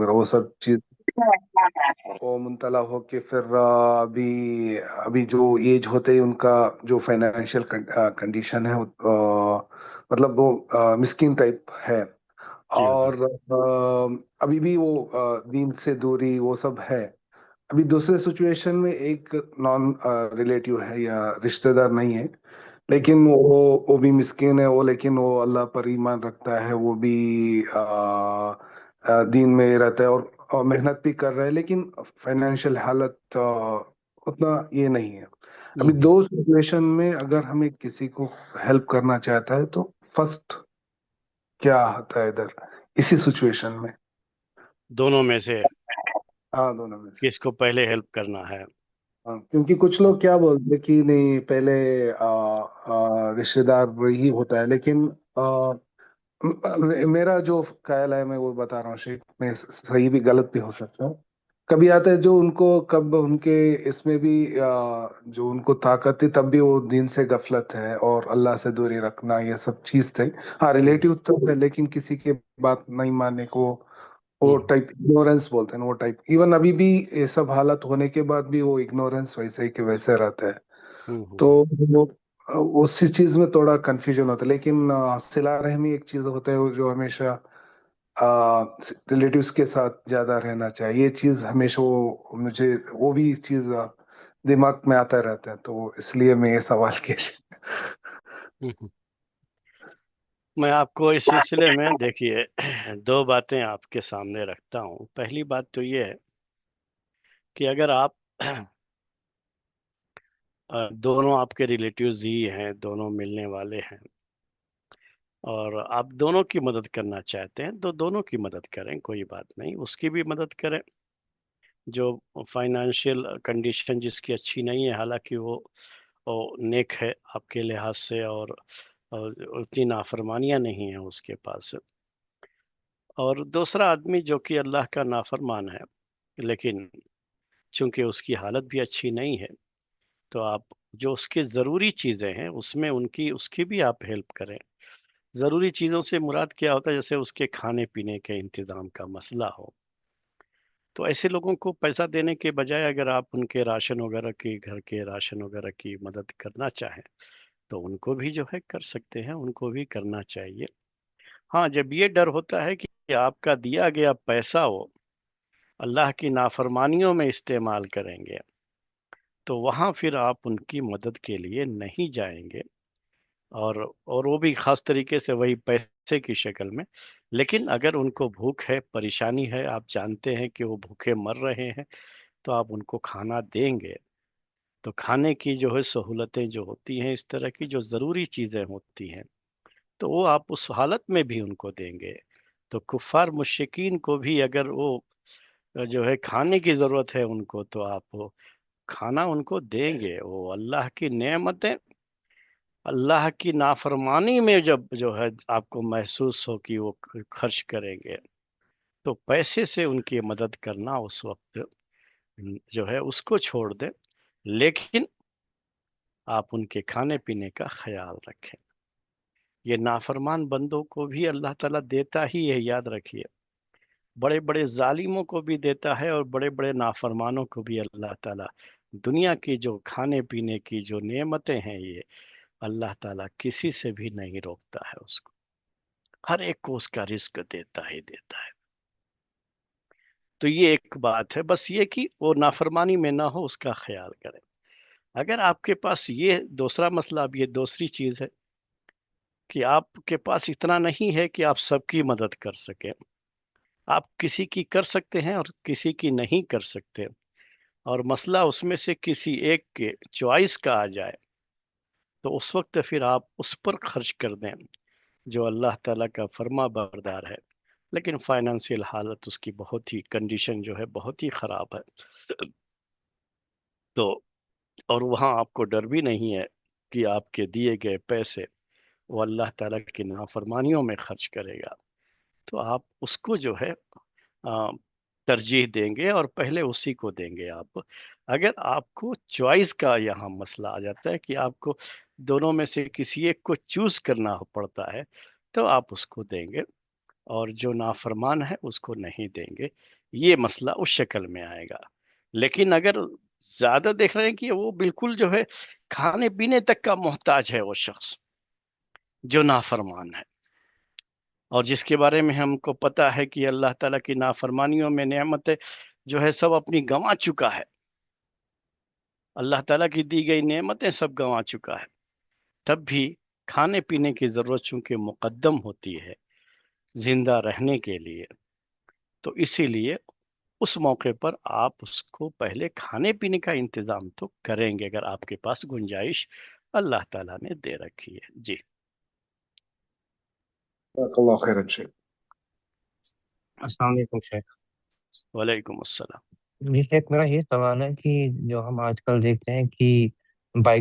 और वो सब चीज वो मुंतला हो के फिर अभी अभी जो एज होते ही उनका जो फाइनेंशियल कंडीशन है मतलब वो मिस्किन टाइप है। जी हुजूर। और अभी भी वो दीन से दूरी वो सब है। अभी दूसरे सिचुएशन में एक नॉन रिलेटिव है या रिश्तेदार नहीं है, लेकिन वो भी मिस्किन है वो, लेकिन वो अल्लाह पर ईमान रखता है, वो भी दीन में रहता है और मेहनत भी कर रहा है, लेकिन फाइनेंशियल हालत उतना ये नहीं है। अभी हम्म, दो सिचुएशन में अगर हमें किसी को हेल्प करना चाहता है तो फर्स्ट क्या आता है इधर इसी सिचुएशन में? दोनों में से हाँ, दोनों में से। किसको पहले हेल्प करना है? हाँ, क्योंकि कुछ लोग क्या बोलते हैं कि नहीं पहले रिश्तेदार ही होता है, लेकिन मेरा जो ख्याल है मैं वो बता रहा हूँ शेख, मैं सही भी गलत भी हो सकता है। कभी आता है जो उनको कब उनके इसमें भी जो उनको ताकत थी तब भी वो दीन से गफलत है और अल्लाह से दूरी रखना ये सब चीज थे। हाँ, हम्म, रिलेटिव तो है, लेकिन किसी की बात नहीं मानने को वो हम्म, टाइप इग्नोरेंस बोलते हैं ना, वो टाइप इवन अभी भी ये सब हालत होने के बाद भी वो इग्नोरेंस वैसे ही के वैसे रहता है। हम्म, तो वो उसी चीज में थोड़ा कंफ्यूजन होता है, लेकिन सिला रहमी एक चीज होता है वो जो हमेशा रिलेटिव्स के साथ ज्यादा रहना चाहिए, ये चीज हमेशा वो मुझे वो भी चीज दिमाग में आता रहता है, तो इसलिए मैं ये सवाल किया। हम्म। मैं आपको इस सिलसिले में देखिए दो बातें आपके सामने रखता हूँ। पहली बात तो ये है कि अगर आप दोनों आपके रिलेटिव्स ही हैं, दोनों मिलने वाले हैं और आप दोनों की मदद करना चाहते हैं तो दोनों की मदद करें, कोई बात नहीं, उसकी भी मदद करें जो फाइनेंशियल कंडीशन जिसकी अच्छी नहीं है, हालांकि वो नेक है आपके लिहाज से और उतनी नाफरमानियां नहीं है उसके पास। और दूसरा आदमी जो कि अल्लाह का नाफरमान है लेकिन चूंकि उसकी हालत भी अच्छी नहीं है, तो आप जो उसकी ज़रूरी चीज़ें हैं उसमें उनकी उसकी भी आप हेल्प करें। ज़रूरी चीज़ों से मुराद क्या होता है? जैसे उसके खाने पीने के इंतज़ाम का मसला हो, तो ऐसे लोगों को पैसा देने के बजाय अगर आप उनके राशन वगैरह की, घर के राशन वगैरह की मदद करना चाहें तो उनको भी जो है कर सकते हैं, उनको भी करना चाहिए। हाँ, जब ये डर होता है कि आपका दिया गया पैसा वो अल्लाह की नाफरमानियों में इस्तेमाल करेंगे, तो वहाँ फिर आप उनकी मदद के लिए नहीं जाएंगे। और वो भी ख़ास तरीके से वही पैसे की शक्ल में। लेकिन अगर उनको भूख है, परेशानी है, आप जानते हैं कि वो भूखे मर रहे हैं, तो आप उनको खाना देंगे। तो खाने की जो है सहूलतें जो होती हैं, इस तरह की जो ज़रूरी चीज़ें होती हैं, तो वो आप उस हालत में भी उनको देंगे। तो कुफ़ार मुश्रिकीन को भी अगर वो जो है खाने की ज़रूरत है उनको, तो आप वो खाना उनको देंगे। वो अल्लाह की नेमतें अल्लाह की नाफरमानी में जब जो है आपको महसूस हो कि वो खर्च करेंगे, तो पैसे से उनकी मदद करना उस वक्त जो है उसको छोड़ दें। लेकिन आप उनके खाने पीने का ख्याल रखें। ये नाफरमान बंदों को भी अल्लाह ताला देता ही है, याद रखिए। बड़े बड़े जालिमों को भी देता है और बड़े बड़े नाफरमानों को भी अल्लाह ताला दुनिया की जो खाने पीने की जो नेमतें हैं, ये अल्लाह ताला किसी से भी नहीं रोकता है उसको। हर एक को उसका रिस्क देता ही देता है। तो ये एक बात है, बस ये कि वो नाफरमानी में ना हो, उसका ख्याल करें। अगर आपके पास ये दूसरा मसला, अब ये दूसरी चीज है कि आपके पास इतना नहीं है कि आप सबकी मदद कर सकें। आप किसी की कर सकते हैं और किसी की नहीं कर सकते, और मसला उसमें से किसी एक के चॉइस का आ जाए, तो उस वक्त फिर आप उस पर खर्च कर दें जो अल्लाह ताला का फर्मा बरदार है, लेकिन फाइनेंशियल हालत उसकी बहुत ही कंडीशन जो है बहुत ही ख़राब है। तो और वहाँ आपको डर भी नहीं है कि आपके दिए गए पैसे वो अल्लाह ताला की नाफरमानियों में खर्च करेगा, तो आप उसको जो है अ, तरजीह देंगे और पहले उसी को देंगे आप। अगर आपको चॉइस का यहाँ मसला आ जाता है कि आपको दोनों में से किसी एक को चूज़ करना पड़ता है, तो आप उसको देंगे। اور جو نافرمان ہے اس کو نہیں دیں گے. یہ مسئلہ اس شکل میں آئے گا. لیکن اگر زیادہ دیکھ رہے ہیں کہ وہ بالکل جو ہے کھانے پینے تک کا محتاج ہے وہ شخص جو نافرمان ہے، اور جس کے بارے میں ہم کو پتا ہے کہ اللہ تعالیٰ کی نافرمانیوں میں نعمتیں جو ہے سب اپنی گنوا چکا ہے، اللہ تعالیٰ کی دی گئی نعمتیں سب گنوا چکا ہے، تب بھی کھانے پینے کی ضرورت چونکہ مقدم ہوتی ہے زندہ رہنے کے لیے، تو اسی لیے اس موقع پر آپ اس کو پہلے کھانے پینے کا انتظام تو کریں گے اگر آپ کے پاس گنجائش اللہ تعالیٰ نے دے رکھی ہے. جی. جزاک اللہ خیر شیخ. السلام علیکم شیخ. وعلیکم السلام. جی شیخ، میرا یہ سوال ہے کہ جو ہم آج کل دیکھتے ہیں کہ بائک